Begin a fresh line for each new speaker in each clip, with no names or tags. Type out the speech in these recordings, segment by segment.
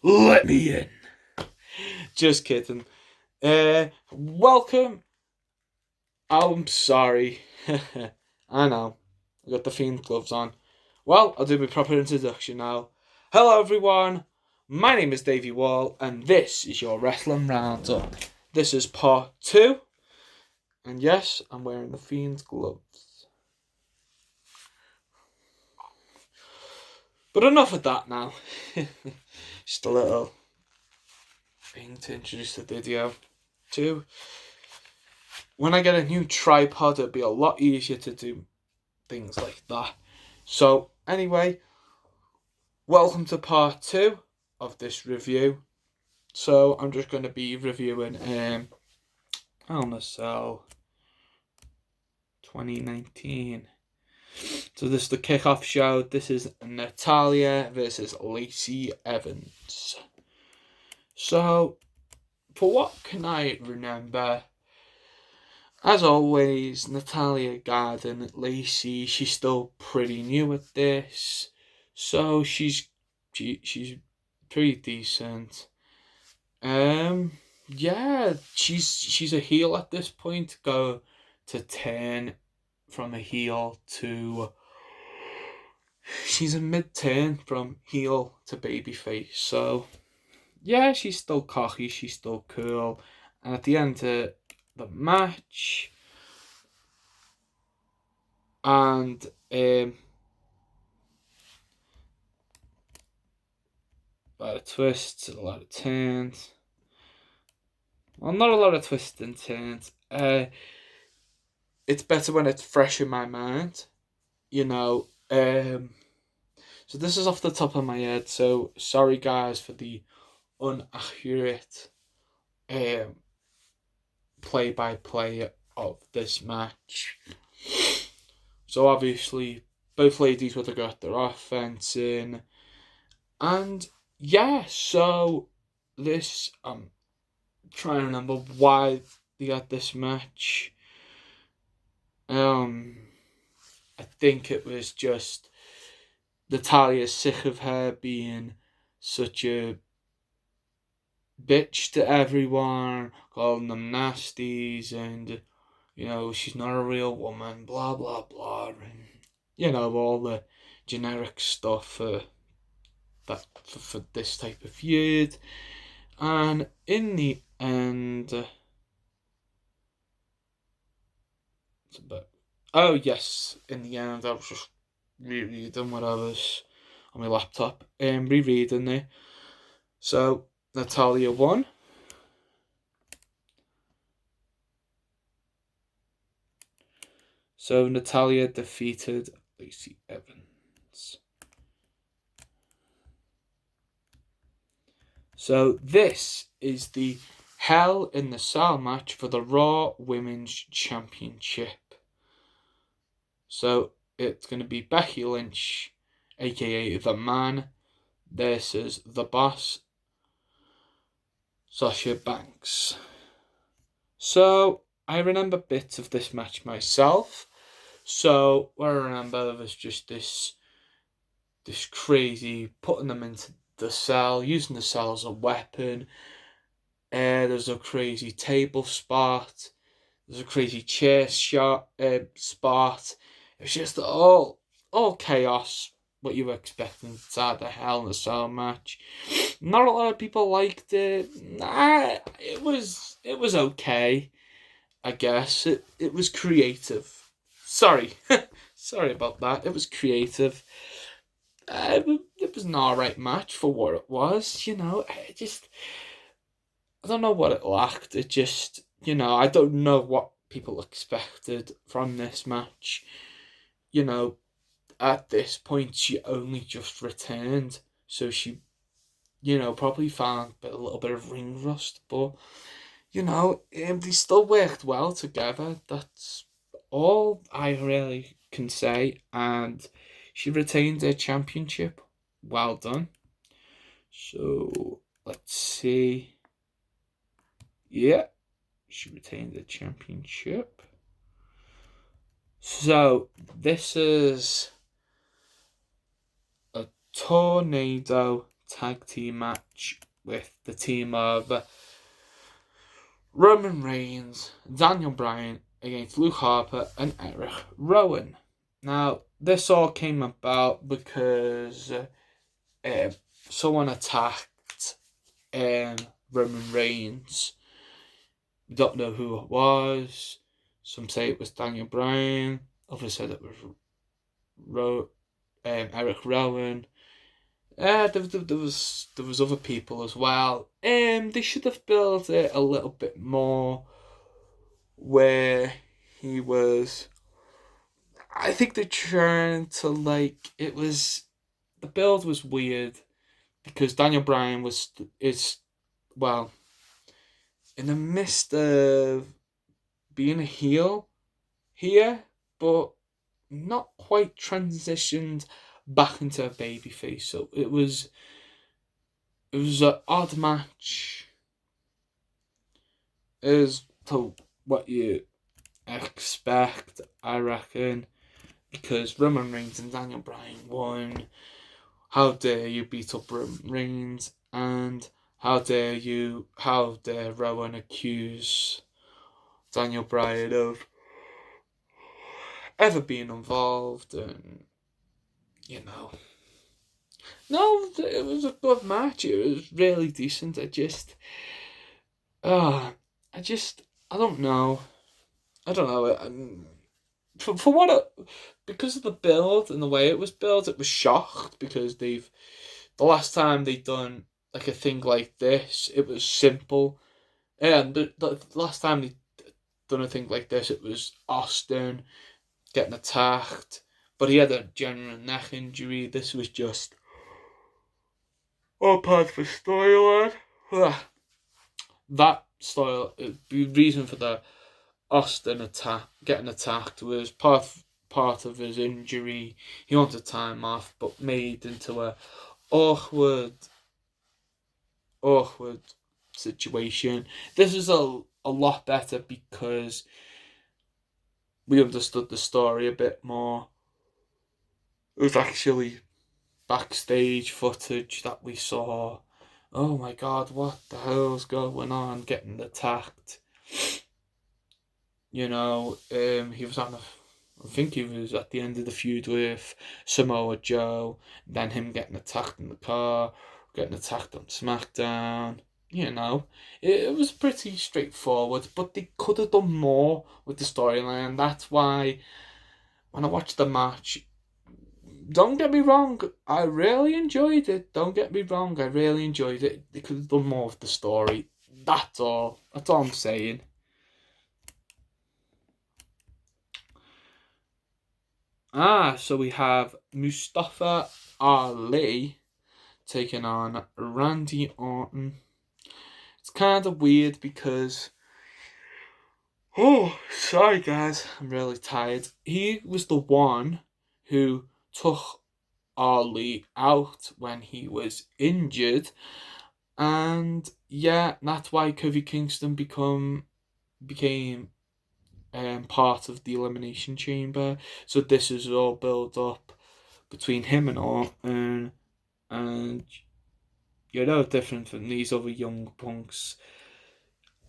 Let me in. Just kidding. Welcome. Oh, I'm sorry. I know. I got the Fiend gloves on. Well, I'll do my proper introduction now. Hello, everyone. My name is Davey Wall, and this is your Wrestling Roundup. This is part 2. And yes, I'm wearing the Fiend's gloves. But enough of that now. Just a little thing to introduce the video to. When I get a new tripod, it'll be a lot easier to do things like that. So, anyway, welcome to part 2 of this review. So, I'm just going to be reviewing Hell in a Cell 2019. So, this is the kickoff show. This is Natalya versus Lacey Evans. So, for what can I remember? As always, Natalya Garden, Lacey, she's still pretty new at this, so she's pretty decent. Yeah, she's a heel at this point. Go to turn from a heel to she's a mid-turn from heel to babyface. So yeah, she's still cocky, she's still cool, and at the end of the match, and a lot of twists, a lot of turns. Well, not a lot of twists and turns. It's better when it's fresh in my mind, you know. So this is off the top of my head. So sorry, guys, for the inaccurate play-by-play of this match. So obviously, both ladies would have got their offense in, and yeah. So this, trying to remember why they had this match. I think it was just Natalya's sick of her being such a bitch to everyone, calling them nasties, and she's not a real woman, blah blah blah, and all the generic stuff for this type of feud. And in the end, oh yes, in the end, I was just rereading what I was on my laptop and rereading it. So Natalya won. So Natalya defeated Lacey Evans. So this is the Hell in the Cell match for the Raw Women's Championship. So it's going to be Becky Lynch, aka The Man, versus The Boss, Sasha Banks. So I remember bits of this match myself. So what I remember was just this crazy putting them into the cell, using the cell as a weapon. There's a crazy table spot. There's a crazy chair shot spot. It was just all chaos. What you were expecting inside the Hell in a Cell match. Not a lot of people liked it. It was okay. I guess it was creative. Sorry, sorry about that. It was creative. It was an alright match for what it was. I don't know what it lacked. It just, I don't know what people expected from this match. At this point, she only just returned, so she, probably found a little bit of ring rust, but, they still worked well together. That's all I really can say, and she retained her championship. Well done. So, let's see. Yeah, she retained the championship. So, this is a tornado tag team match with the team of Roman Reigns, Daniel Bryan against Luke Harper and Eric Rowan. Now, this all came about because someone attacked Roman Reigns. We don't know who it was. Some say it was Daniel Bryan. Others said it was Eric Rowan. There was other people as well. They should have built it a little bit more where he was. I think they're trying to the build was weird because Daniel Bryan is in the midst of being a heel here, but not quite transitioned back into a babyface. So it was an odd match as to what you expect, I reckon, because Roman Reigns and Daniel Bryan won. How dare you beat up Roman Reigns, and how dare Rowan accuse Daniel Bryan of ever being involved, and no, it was a good match. It was really decent. I don't know. I don't know. For what because of the build and the way it was built, it was shocked because the last time they'd done like a thing like this, it was simple, and the last time they done a thing like this, it was Austin getting attacked, but he had a general neck injury. This was just all part of the storyline. That style, the reason for the Austin getting attacked was part of his injury. He wanted time off, but made into a awkward situation. This is a lot better because we understood the story a bit more. It was actually backstage footage that we saw. Oh my god, what the hell's going on? Getting attacked. He was I think he was at the end of the feud with Samoa Joe, then him getting attacked in the car, getting attacked on SmackDown. It was pretty straightforward, but they could have done more with the storyline. That's why when I watched the match, don't get me wrong, I really enjoyed it. Don't get me wrong, I really enjoyed it. They could have done more with the story. That's all. That's all I'm saying. So we have Mustafa Ali taking on Randy Orton. It's kind of weird because... Oh, sorry guys, I'm really tired. He was the one who took Ali out when he was injured, and that's why Kofi Kingston became part of the Elimination Chamber. So this is all built up between him and Orton, and different from these other young punks.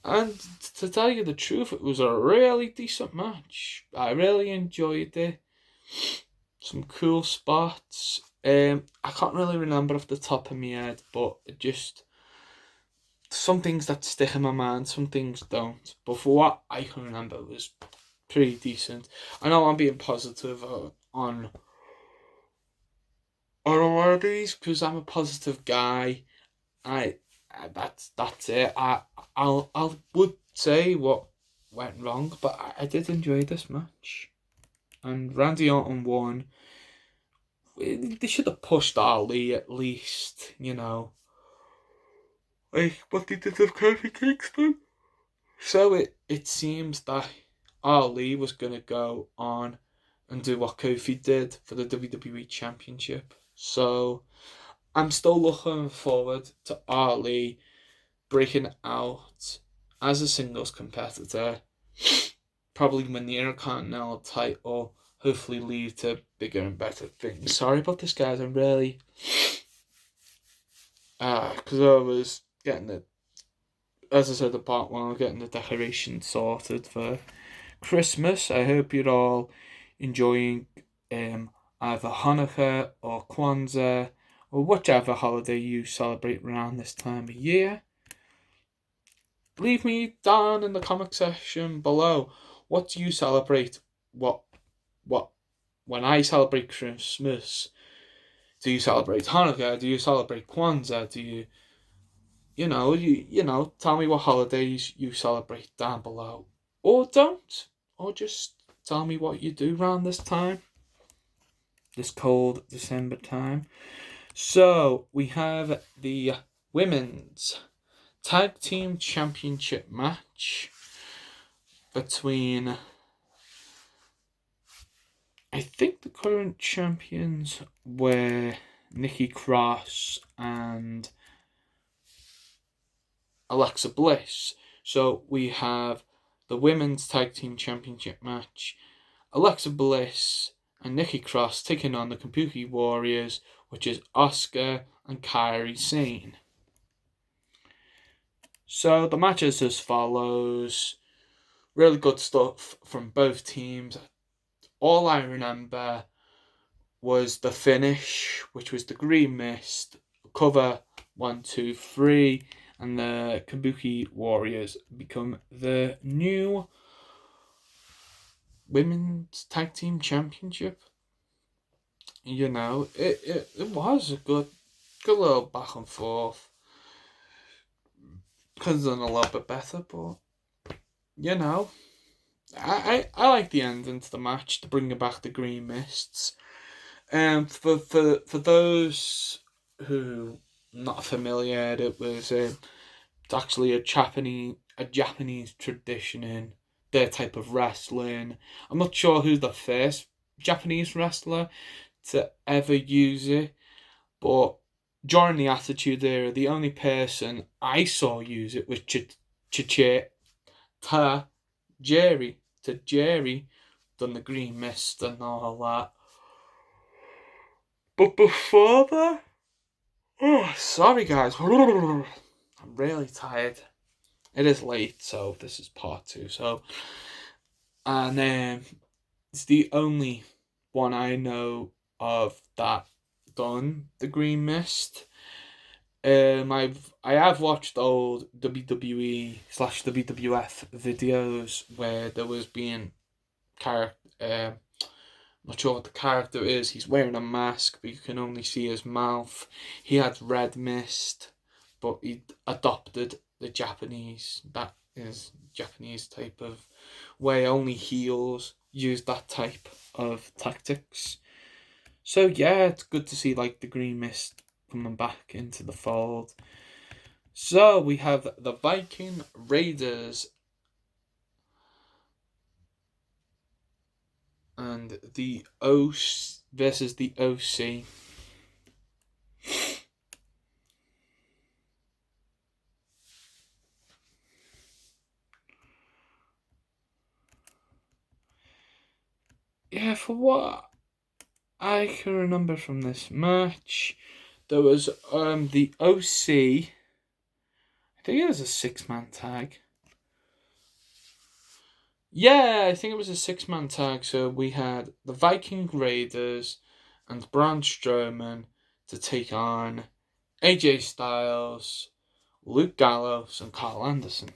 And to tell you the truth, it was a really decent match. I really enjoyed it. Some cool spots. I can't really remember off the top of my head, but just some things that stick in my mind, some things don't. But for what I can remember, it was pretty decent. I know I'm being positive on a lot of these because I'm a positive guy. That's it. I would say what went wrong, but I did enjoy this match. And Randy Orton won. They should have pushed Ali at least, like what they did with Kofi Kingston. So it seems that Ali was gonna go on and do what Kofi did for the WWE Championship. So I'm still looking forward to Ali breaking out as a singles competitor, probably win the Intercontinental title, hopefully lead to bigger and better things. Sorry about this, guys. I'm really because I was getting the, as I said, the part one, getting the decoration sorted for Christmas. I hope you're all enjoying either Hanukkah or Kwanzaa or whichever holiday you celebrate around this time of year. Leave me down in the comment section below. What do you celebrate? What when I celebrate Christmas? Do you celebrate Hanukkah? Do you celebrate Kwanzaa? Do you tell me what holidays you celebrate down below, or don't, or just tell me what you do around this time, this cold December time. So we have the women's tag team championship match between, I think the current champions were Nikki Cross and Alexa Bliss. So we have the women's tag team championship match, Alexa Bliss and Nikki Cross taking on the Kabuki Warriors, which is Asuka and Kairi Sane. So the match is as follows. Really good stuff from both teams. All I remember was the finish, which was the Green Mist, cover 1, 2, 3, and the Kabuki Warriors become the new women's tag team championship. You know, it was a good little back and forth. Could have done a little bit better, but you know, I like the ending to the match to bring back the Green Mists. For those who not familiar, it was it's actually a Japanese tradition in their type of wrestling. I'm not sure who's the first Japanese wrestler to ever use it, but during the Attitude Era, the only person I saw use it was Jerry, done the Green Mist and all that. But before that, oh, sorry guys, I'm really tired. It is late, so this is part 2. So, and it's the only one I know of that done the Green Mist. I have watched old WWE/WWF videos where there was being character. Not sure what the character is. He's wearing a mask, but you can only see his mouth. He had red mist, but he adopted the Japanese. That is Japanese type of way. Only heels use that type of tactics. So yeah, it's good to see like the Green Mist coming back into the fold. So we have the Viking Raiders and the OC versus the OC. Yeah, for what I can remember from this match, there was the OC. I think it was a 6-man tag. Yeah, I think it was a 6-man tag. So we had the Viking Raiders and Braun Strowman to take on AJ Styles, Luke Gallows, and Carl Anderson.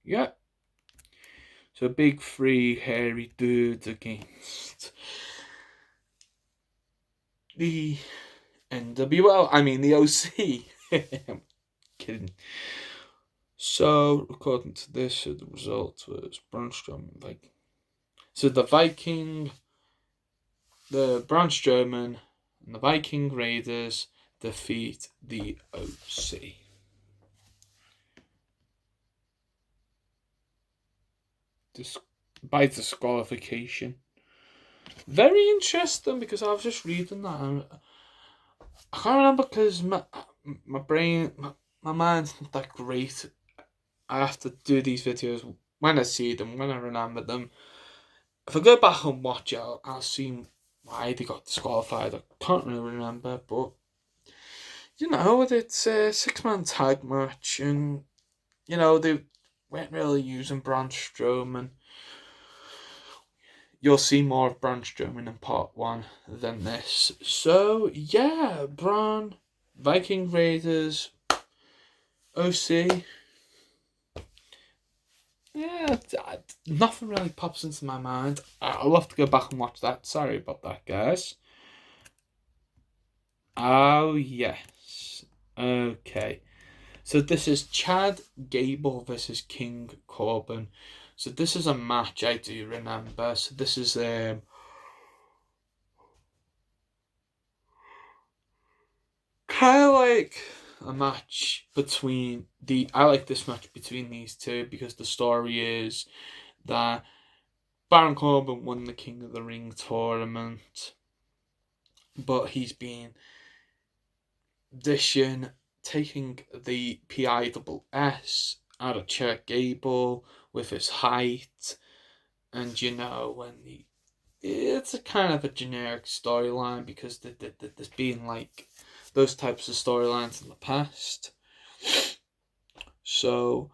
Yeah. So big 3 hairy dudes against the NWO. I mean the OC. I'm kidding. So according to this, the result was Braun Strowman Viking. So the Braun Strowman and the Viking Raiders defeat the OC. By disqualification. Very interesting because I was just reading that. And I can't remember because my brain, my mind's not that great. I have to do these videos when I see them, when I remember them. If I go back and watch it, I'll see why they got disqualified. I can't really remember, but it's a 6-man tag match, and they weren't really using Braun Strowman. You'll see more of Braun Strowman in part 1 than this. So yeah, Braun, Viking Raiders, OC. Yeah, nothing really pops into my mind. I'll have to go back and watch that. Sorry about that, guys. Oh, yes. Okay. So this is Chad Gable versus King Corbin. So this is a match I do remember. So this is kind of like a match between I like this match between these two because the story is that Baron Corbin won the King of the Ring tournament, but he's been dishing, taking the PISS out of Chad Gable with his height, and when it's a kind of a generic storyline because there's been like those types of storylines in the past. So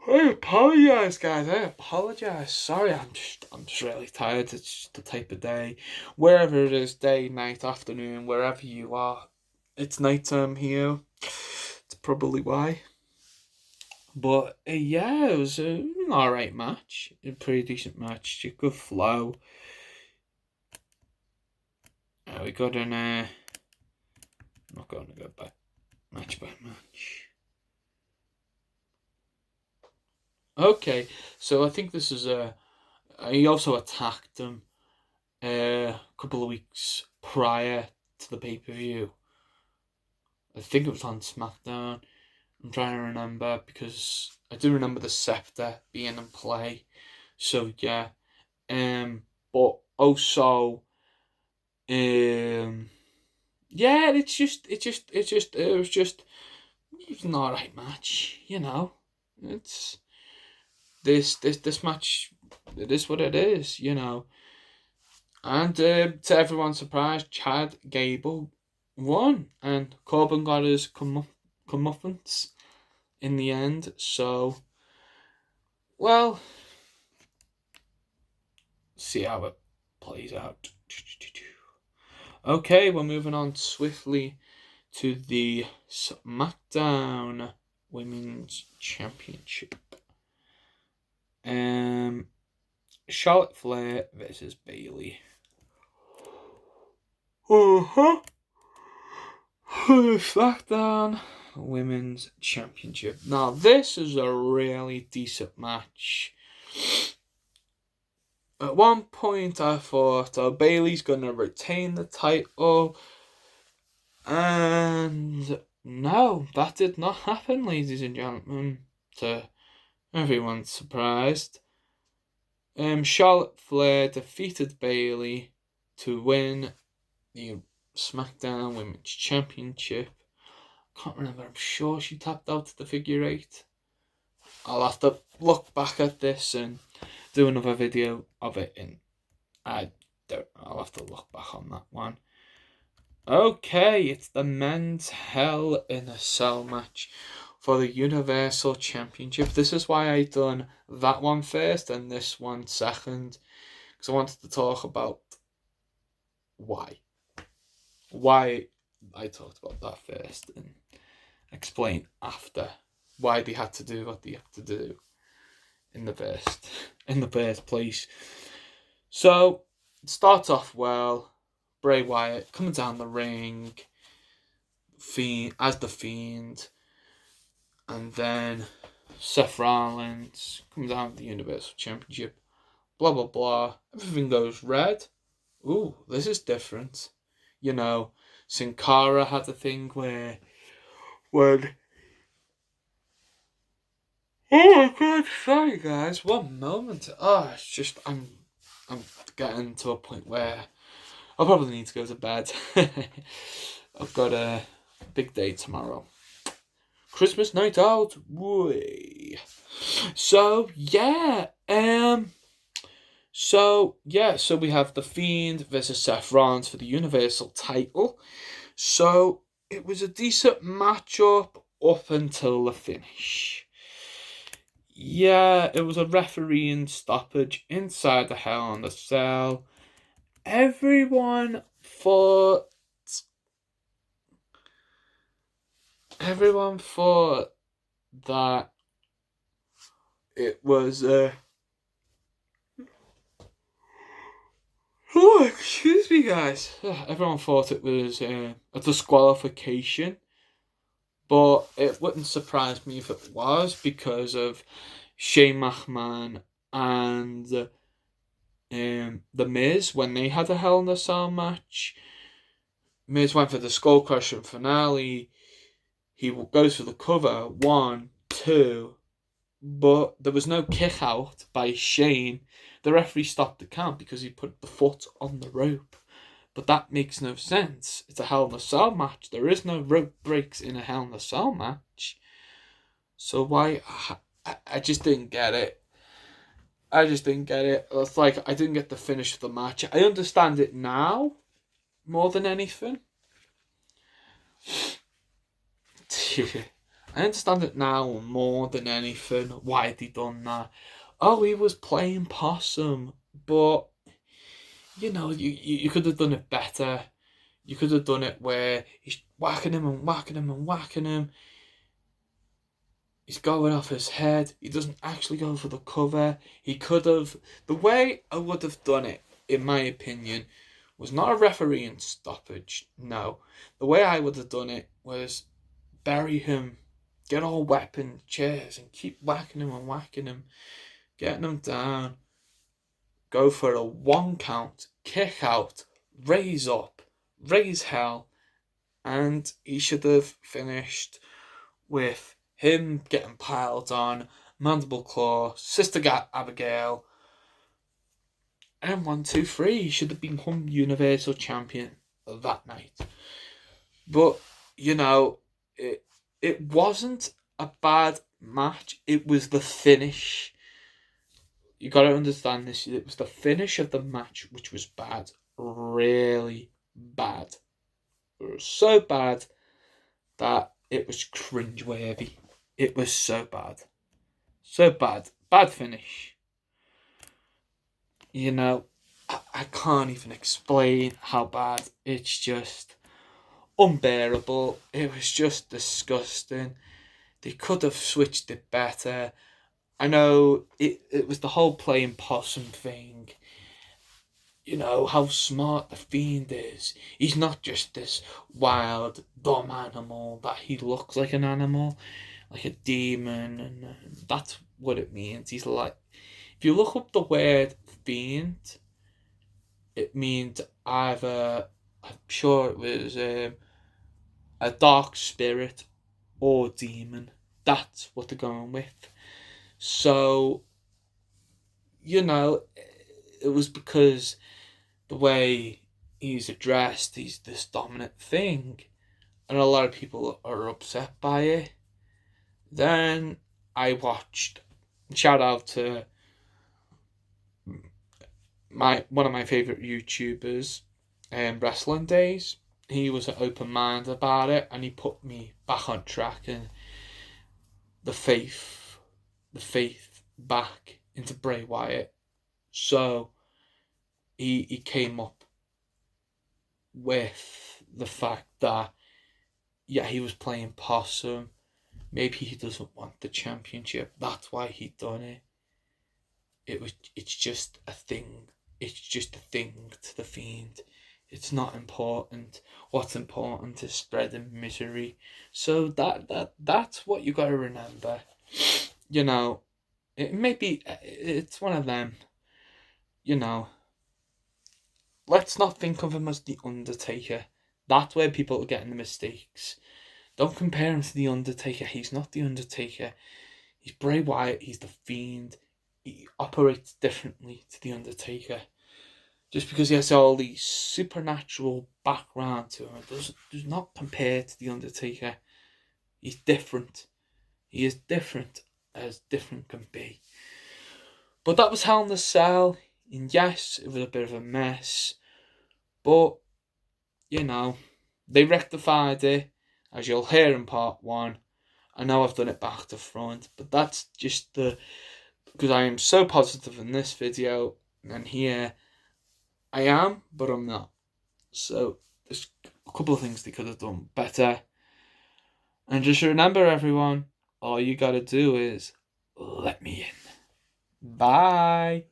I apologize, guys. I apologize. Sorry, I'm just really tired. It's just the type of day, wherever it is, day, night, afternoon, wherever you are. It's nighttime here. It's probably why. But yeah, it was an alright match. A pretty decent match. A good flow. We got an. I'm not going to go back match by match. Okay, so I think this is he also attacked him a couple of weeks prior to the pay per view. I think it was on SmackDown. I'm trying to remember because I do remember the scepter being in play. So yeah, but also, yeah, it was an alright match. It's this match. It is what it is. And to everyone's surprise, Chad Gable won, and Corbin got his comeuppance in the end. So, well, see how it plays out. Okay, we're moving on swiftly to the SmackDown Women's Championship. Charlotte Flair versus Bayley. SmackDown Women's Championship. Now, this is a really decent match. At one point, I thought, Bayley's going to retain the title. And no, that did not happen, ladies and gentlemen. To everyone's surprised. Charlotte Flair defeated Bayley to win the SmackDown Women's Championship. Can't remember. I'm sure she tapped out to the figure 8. I'll have to look back at this and do another video of it. And I don't know. I'll have to look back on that one. Okay, it's the men's Hell in a Cell match for the Universal Championship. This is why I done that one first and this one second, because I wanted to talk about why I talked about that first and explain after why they had to do what they had to do in the first place. So it starts off well. Bray Wyatt coming down the ring, as the Fiend, and then Seth Rollins coming down with the Universal Championship. Blah blah blah. Everything goes red. Ooh, this is different. Sin Cara had a thing where when. Oh my god! Sorry guys, one moment. It's just I'm getting to a point where I'll probably need to go to bed. I've got a big day tomorrow. Christmas night out. Way. So yeah. So we have The Fiend versus Seth Rollins for the Universal title. So it was a decent matchup up until the finish. Yeah, it was a refereeing stoppage inside the Hell in the Cell. Everyone thought everyone thought that it was oh, excuse me, guys. Everyone thought it was a disqualification, but it wouldn't surprise me if it was because of Shane McMahon and the Miz when they had a Hell in a Cell match. Miz went for the skull crushing finale. He goes for the cover, 1, 2, but there was no kick out by Shane. The referee stopped the count because he put the foot on the rope. But that makes no sense. It's a Hell in a Cell match. There is no rope breaks in a Hell in a Cell match. So why? I just didn't get it. I just didn't get it. It's like I didn't get the finish of the match. I understand it now more than anything. I understand it now more than anything. Why they done that? Oh, he was playing possum, but you could have done it better. You could have done it where he's whacking him and whacking him and whacking him. He's going off his head. He doesn't actually go for the cover. He could have. The way I would have done it, in my opinion, was not a refereeing stoppage. No. The way I would have done it was bury him, get all weapon chairs and keep whacking him and whacking him, getting him down, go for a 1 count, kick out, raise up, raise hell, and he should have finished with him getting piled on, mandible claw, sister Abigail, and 1, 2, 3. He should have become Universal Champion that night. But it wasn't a bad match. It was the finish. You got to understand this. It was the finish of the match which was bad, really bad. It was so bad that it was cringeworthy. It was so bad, so bad finish. I can't even explain how bad. It's just unbearable. It was just disgusting. They could have switched it better. I know it was the whole playing possum thing. You know how smart the Fiend is. He's not just this wild, dumb animal that he looks like an animal, like a demon, and that's what it means. He's like, if you look up the word Fiend, it means either, I'm sure it was a dark spirit or demon. That's what they're going with. So, it was because the way he's addressed, he's this dominant thing, and a lot of people are upset by it. Then I watched, shout out to one of my favorite YouTubers, Wrestling Days. He was an open mind about it, and he put me back on track and the faith back into Bray Wyatt. So he came up with the fact that he was playing possum. Maybe he doesn't want the championship. That's why he done it. It's just a thing. It's just a thing to the Fiend. It's not important. What's important is spreading misery. So that's what you gotta remember. It's one of them. Let's not think of him as the Undertaker. That's where people are getting the mistakes. Don't compare him to the Undertaker. He's not the Undertaker. He's Bray Wyatt. He's the Fiend. He operates differently to the Undertaker. Just because he has all these supernatural background to him, it does not compare to the Undertaker. He's different. He is different as different can be. But that was Hell in a Cell. And yes, it was a bit of a mess, but you know, they rectified it, as you'll hear in part one. I know I've done it back to front, but that's just because I am so positive in this video, and here I am, but I'm not. So there's a couple of things they could have done better. And just remember, everyone, all you gotta do is let me in. Bye.